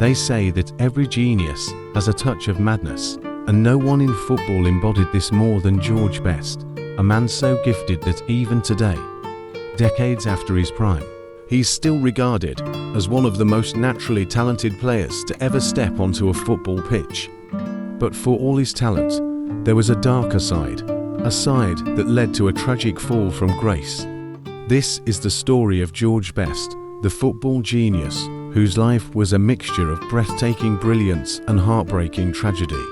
They say that every genius has a touch of madness, and no one in football embodied this more than George Best, a man so gifted that even today, decades after his prime, he's still regarded as one of the most naturally talented players to ever step onto a football pitch. But for all his talent, there was a darker side, a side that led to a tragic fall from grace. This is the story of George Best, the football genius whose life was a mixture of breathtaking brilliance and heartbreaking tragedy.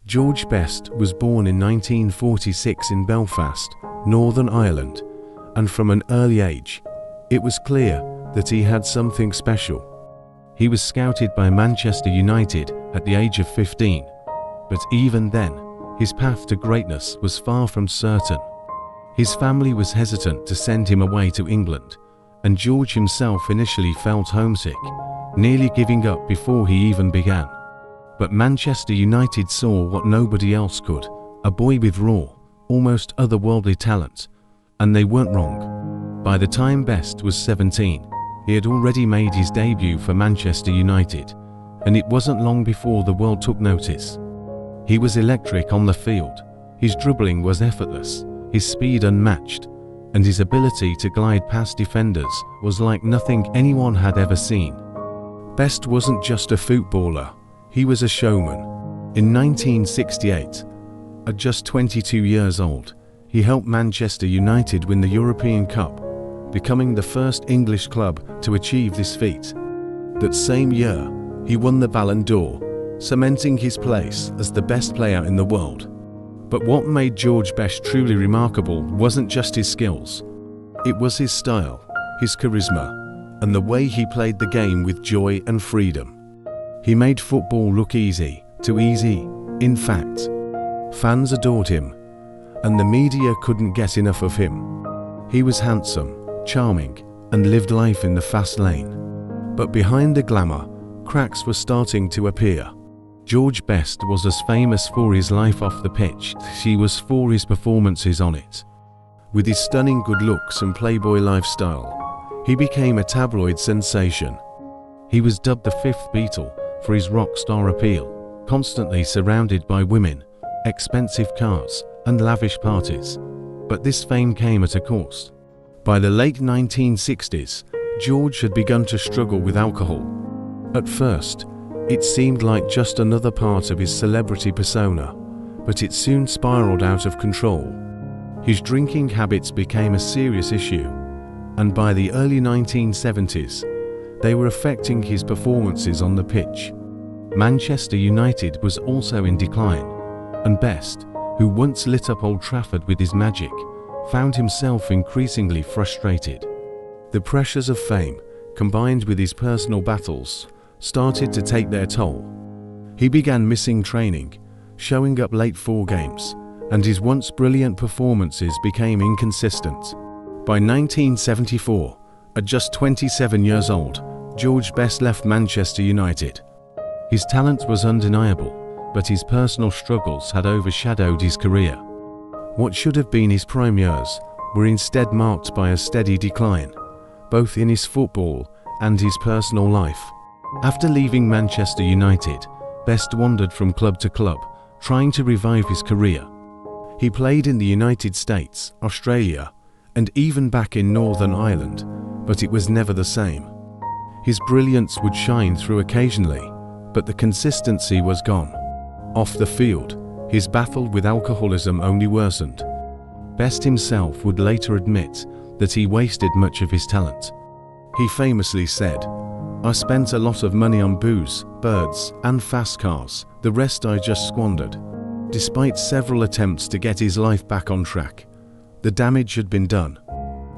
George Best was born in 1946 in Belfast, Northern Ireland, and from an early age, it was clear that he had something special. He was scouted by Manchester United at the age of 15, but even then, his path to greatness was far from certain. His family was hesitant to send him away to England, and George himself initially felt homesick, nearly giving up before he even began. But Manchester United saw what nobody else could, a boy with raw, almost otherworldly talent, and they weren't wrong. By the time Best was 17, he had already made his debut for Manchester United, and it wasn't long before the world took notice. He was electric on the field, his dribbling was effortless, his speed unmatched, and his ability to glide past defenders was like nothing anyone had ever seen. Best wasn't just a footballer, he was a showman. In 1968, at just 22 years old, he helped Manchester United win the European Cup, becoming the first English club to achieve this feat. That same year, he won the Ballon d'Or, cementing his place as the best player in the world. But what made George Best truly remarkable wasn't just his skills. It was his style, his charisma, and the way he played the game with joy and freedom. He made football look easy, too easy. In fact, fans adored him, and the media couldn't get enough of him. He was handsome, charming, and lived life in the fast lane. But behind the glamour, cracks were starting to appear. George Best was as famous for his life off the pitch as he was for his performances on it. With his stunning good looks and playboy lifestyle, he became a tabloid sensation. He was dubbed the Fifth Beatle for his rock star appeal, constantly surrounded by women, expensive cars, and lavish parties. But this fame came at a cost. By the late 1960s, George had begun to struggle with alcohol. At first, it seemed like just another part of his celebrity persona, but it soon spiraled out of control. His drinking habits became a serious issue, and by the early 1970s, they were affecting his performances on the pitch. Manchester United was also in decline, and Best, who once lit up Old Trafford with his magic, found himself increasingly frustrated. The pressures of fame, combined with his personal battles, started to take their toll. He began missing training, showing up late for games, and his once brilliant performances became inconsistent. By 1974, at just 27 years old, George Best left Manchester United. His talent was undeniable, but his personal struggles had overshadowed his career. What should have been his prime years were instead marked by a steady decline, both in his football and his personal life. After leaving Manchester United, Best wandered from club to club, trying to revive his career. He played in the United States, Australia, and even back in Northern Ireland, but it was never the same. His brilliance would shine through occasionally, but the consistency was gone. Off the field, his battle with alcoholism only worsened. Best himself would later admit that he wasted much of his talent. He famously said, "I spent a lot of money on booze, birds, and fast cars. The rest I just squandered." Despite several attempts to get his life back on track, the damage had been done.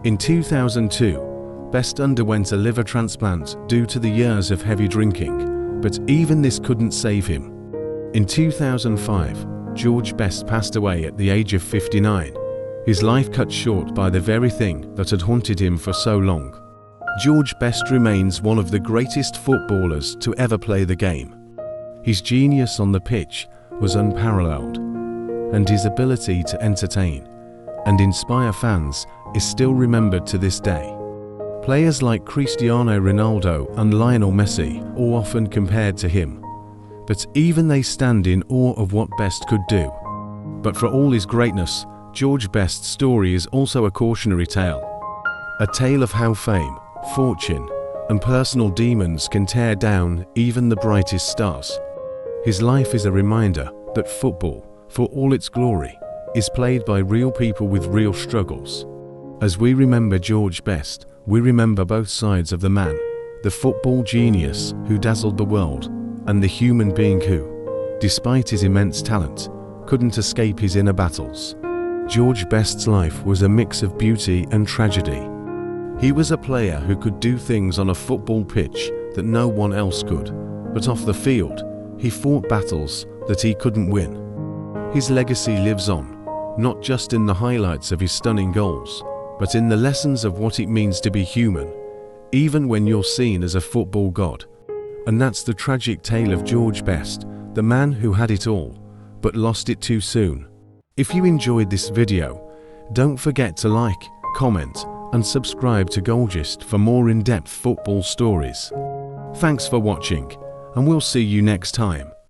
In 2002, Best underwent a liver transplant due to the years of heavy drinking, but even this couldn't save him. In 2005, George Best passed away at the age of 59, his life cut short by the very thing that had haunted him for so long. George Best remains one of the greatest footballers to ever play the game. His genius on the pitch was unparalleled, and his ability to entertain and inspire fans is still remembered to this day. Players like Cristiano Ronaldo and Lionel Messi are often compared to him, but even they stand in awe of what Best could do. But for all his greatness, George Best's story is also a cautionary tale. A tale of how fame, fortune, and personal demons can tear down even the brightest stars. His life is a reminder that football, for all its glory, is played by real people with real struggles. As we remember George Best, we remember both sides of the man, the football genius who dazzled the world, and the human being who, despite his immense talent, couldn't escape his inner battles. George Best's life was a mix of beauty and tragedy. He was a player who could do things on a football pitch that no one else could, but off the field, he fought battles that he couldn't win. His legacy lives on, not just in the highlights of his stunning goals, but in the lessons of what it means to be human, even when you're seen as a football god. And that's the tragic tale of George Best, the man who had it all, but lost it too soon. If you enjoyed this video, don't forget to like, comment, and subscribe to GoalGist for more in-depth football stories. Thanks for watching, and we'll see you next time.